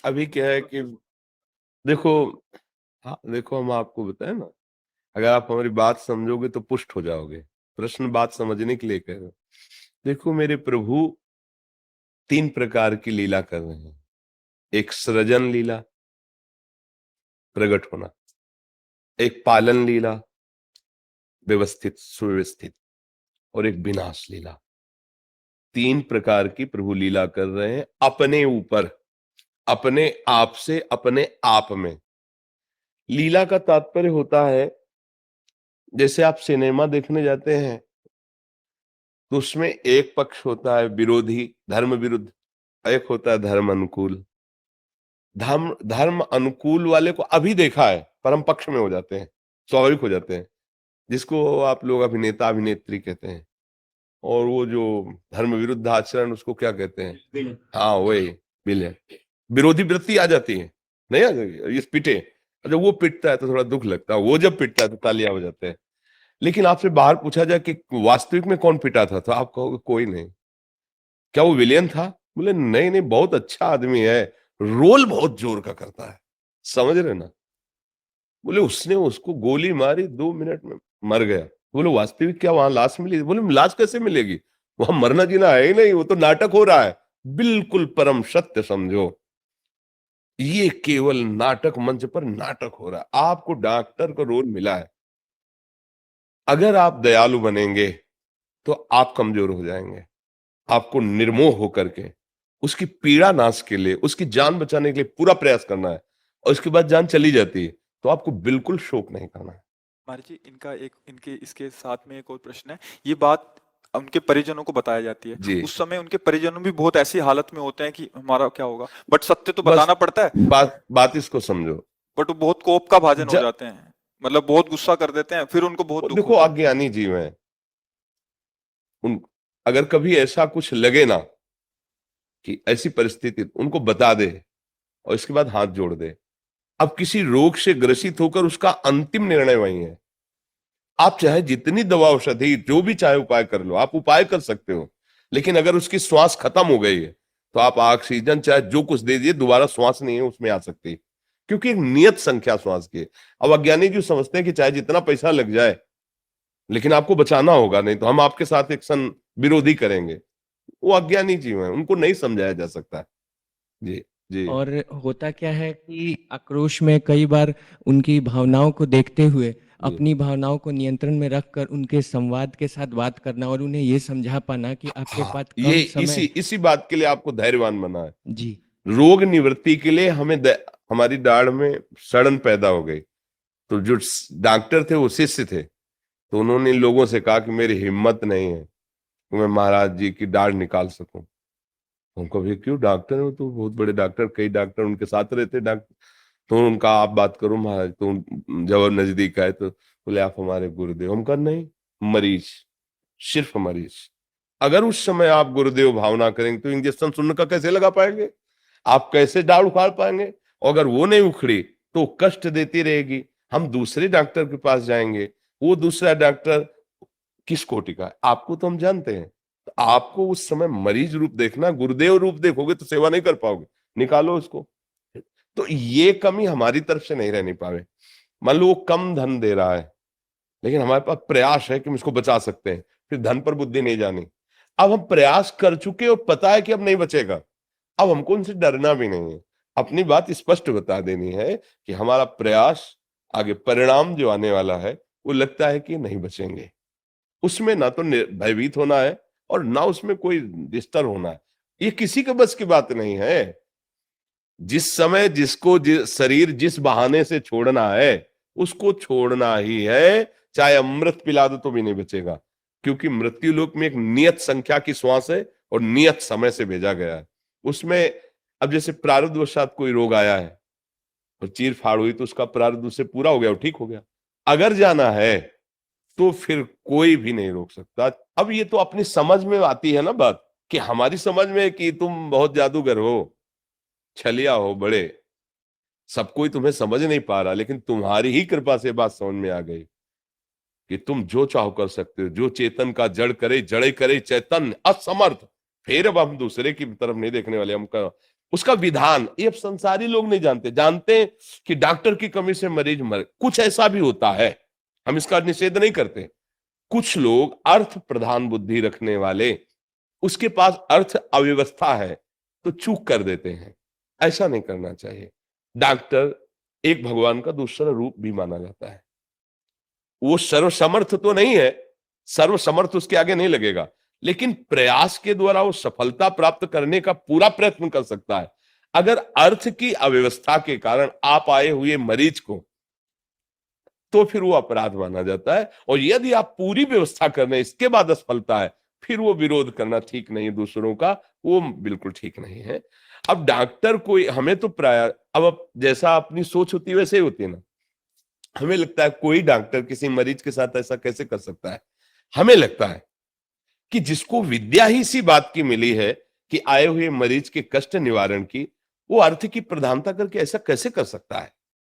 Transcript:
अभी क्या है कि देखो, हाँ, देखो हम आपको बताएं ना, अगर आप हमारी बात समझोगे तो पुष्ट हो जाओगे। प्रश्न बात समझने के लिए कह रहे हो। देखो मेरे प्रभु 3 प्रकार की लीला कर रहे हैं। एक सृजन लीला, प्रकट होना। एक पालन लीला, व्यवस्थित सुव्यवस्थित। और एक विनाश लीला। 3 प्रकार की प्रभु लीला कर रहे हैं अपने ऊपर, अपने आप से, अपने आप में। लीला का तात्पर्य होता है, जैसे आप सिनेमा देखने जाते हैं तो उसमें एक पक्ष होता है विरोधी, धर्म विरुद्ध, एक होता है धर्म अनुकूल। धर्म धर्म अनुकूल वाले को अभी देखा है पर हम पक्ष में हो जाते हैं, स्वाभाविक हो जाते हैं, जिसको आप लोग अभिनेता अभिनेत्री कहते हैं। और वो जो धर्म विरुद्ध आचरण, उसको क्या कहते हैं? हाँ वही विलेन। विरोधी वृत्ति आ जाती है, नहीं आ जाती? इस पिटे, जब वो पिटता है तो थोड़ा दुख लगता है, वो जब पिटता है तो तालियां हो जाते हैं। लेकिन आपसे बाहर पूछा जाए कि वास्तविक में कौन पिटा था, तो आप कहोगे कोई नहीं। क्या वो विलेन था? बोले नहीं नहीं, बहुत अच्छा आदमी है, रोल बहुत जोर का करता है, समझ रहे ना। बोले उसने उसको गोली मारी, 2 मिनट में मर गया। बोले वास्तविक क्या वहां लाश मिली? बोले लाश कैसे मिलेगी, वहां मरना जीना है ही नहीं, वो तो नाटक हो रहा है। बिल्कुल परम सत्य समझो, ये केवल नाटक, मंच पर नाटक हो रहा है। आपको डॉक्टर का रोल मिला है, अगर आप दयालु बनेंगे तो आप कमजोर हो जाएंगे। आपको निर्मोह होकर के उसकी पीड़ा नाश के लिए, उसकी जान बचाने के लिए पूरा प्रयास करना है। और उसके बाद जान चली जाती है तो आपको बिल्कुल शोक नहीं करना है। महाराज जी, इनका एक इनके इसके साथ में एक और प्रश्न है। ये बात उनके परिजनों को बताया जाती है, जी, उस समय उनके परिजनों भी बहुत ऐसी हालत में होते हैं कि हमारा क्या होगा, बट सत्य तो बस बताना पड़ता है। बात बात इसको समझो। बट वो बहुत कोप का भाजन हो ज, जाते हैं, मतलब बहुत गुस्सा कर देते हैं, फिर उनको बहुत वो दुख देखो होता है। अज्ञानी जीव है। उन अगर कभी ऐसा कुछ लगे ना कि ऐसी परिस्थिति, उनको बता दे और इसके बाद हाथ जोड़ दे। अब किसी रोग से ग्रसित होकर उसका अंतिम निर्णय वही है। आप चाहे जितनी दवा औषधि जो भी चाहे उपाय कर लो, आप उपाय कर सकते हो, लेकिन अगर उसकी श्वास खत्म हो गई है तो आप ऑक्सीजन चाहे जो कुछ दे दिए, दोबारा श्वास नहीं है उसमें आ सकती, क्योंकि एक नियत संख्या श्वास की है। अब अज्ञानी जो समझते हैं कि चाहे जितना पैसा लग जाए लेकिन आपको बचाना होगा, नहीं तो हम आपके साथ एक्शन विरोधी करेंगे। वो अज्ञानी जीव है, उनको नहीं समझाया जा सकता। जी, जी, और होता क्या है कि आक्रोश में कई बार उनकी भावनाओं को देखते हुए जी। अपनी भावनाओं को नियंत्रण में रखकर उनके संवाद के साथ बात करना और उन्हें ये समझा पाना कि आपके हाँ, पास ये कम इसी समय। इसी बात के लिए आपको धैर्यवान बना है। जी। रोग निवृत्ति के लिए हमें हमारी दाढ़ में सड़न पैदा हो गई, तो जो डॉक्टर थे वो शिष्य थे, तो उन्होंने लोगों से कहा कि मेरी हिम्मत नहीं है कि मैं महाराज जी की दाढ़ निकाल सकूं। उनको भी क्यों, डॉक्टर हो तो बहुत बड़े डॉक्टर, कई डॉक्टर उनके साथ रहते डॉक्टर, तो उनका आप बात करो महाराज, तो जब नजदीक आए तो बोले आप हमारे गुरुदेव। हम कहा नहीं, मरीज, सिर्फ मरीज। अगर उस समय आप गुरुदेव भावना करेंगे तो इंजेक्शन सुनने का कैसे लगा पाएंगे, आप कैसे दाढ़ उखाड़ पाएंगे? और अगर वो नहीं उखड़ी तो कष्ट देती रहेगी। हम दूसरे डॉक्टर के पास जाएंगे, वो दूसरा डॉक्टर किस कोटि का है आपको तो हम जानते हैं। तो आपको उस समय मरीज रूप देखना, गुरुदेव रूप देखोगे तो सेवा नहीं कर पाओगे, निकालो उसको। तो ये कमी हमारी तरफ से नहीं रहनी पावे। मान लो वो कम धन दे रहा है, लेकिन हमारे पास प्रयास है कि हम इसको बचा सकते हैं, फिर धन पर बुद्धि नहीं जानी। अब हम प्रयास कर चुके और पता है कि अब नहीं बचेगा, अब हमको उनसे डरना भी नहीं है। अपनी बात स्पष्ट बता देनी है कि हमारा प्रयास, आगे परिणाम जो आने वाला है वो लगता है कि नहीं बचेंगे। उसमें ना तो भयभीत होना है और ना उसमें कोई डिस्टर्ब होना है। ये किसी के बस की बात नहीं है। जिस समय जिसको शरीर जिस बहाने से छोड़ना है उसको छोड़ना ही है, चाहे अमृत पिला दो तो भी नहीं बचेगा, क्योंकि मृत्यु लोक में एक नियत संख्या की श्वास है और नियत समय से भेजा गया है उसमें। अब जैसे प्रारब्धवशात कोई रोग आया है और चीर फाड़ हुई तो उसका प्रारब्ध उससे पूरा हो गया, वो ठीक हो गया। अगर जाना है तो फिर कोई भी नहीं रोक सकता। अब ये तो अपनी समझ में आती है ना बात, कि हमारी समझ में कि तुम बहुत जादूगर हो, छलिया हो बड़े, सब कोई तुम्हें समझ नहीं पा रहा, लेकिन तुम्हारी ही कृपा से बात समझ में आ गई कि तुम जो चाहो कर सकते हो। जो चेतन का जड़ करे, जड़े करे चैतन्य असमर्थ। फिर अब हम दूसरे की तरफ नहीं देखने वाले, हमका उसका विधान, ये अब संसारी लोग नहीं जानते। जानते हैं कि डॉक्टर की कमी से मरीज मर, कुछ ऐसा भी होता है, हम इसका निषेध नहीं करते। कुछ लोग अर्थ प्रधान बुद्धि रखने वाले, उसके पास अर्थ अव्यवस्था है तो चूक कर देते हैं। ऐसा नहीं करना चाहिए। डॉक्टर एक भगवान का दूसरा रूप भी माना जाता है। वो सर्वसमर्थ तो नहीं है, सर्वसमर्थ उसके आगे नहीं लगेगा, लेकिन प्रयास के द्वारा वो सफलता प्राप्त करने का पूरा प्रयत्न कर सकता है। अगर अर्थ की अव्यवस्था के कारण आप आए हुए मरीज को, तो फिर वो अपराध माना जाता है। और यदि आप पूरी व्यवस्था कर रहे हैं, इसके बाद असफलता है, फिर वो विरोध करना ठीक नहीं है दूसरों का, वो बिल्कुल ठीक नहीं है। अब डॉक्टर कोई, हमें तो प्राय अब जैसा अपनी सोच होती है वैसे ही होती है ना। हमें लगता है कोई डॉक्टर किसी मरीज के साथ ऐसा कैसे कर सकता है। हमें लगता है कि जिसको विद्या ही सी बात की मिली है कि आए हुए मरीज के कष्ट निवारण की, वो अर्थ की प्रधानता करके ऐसा कैसे कर सकता है।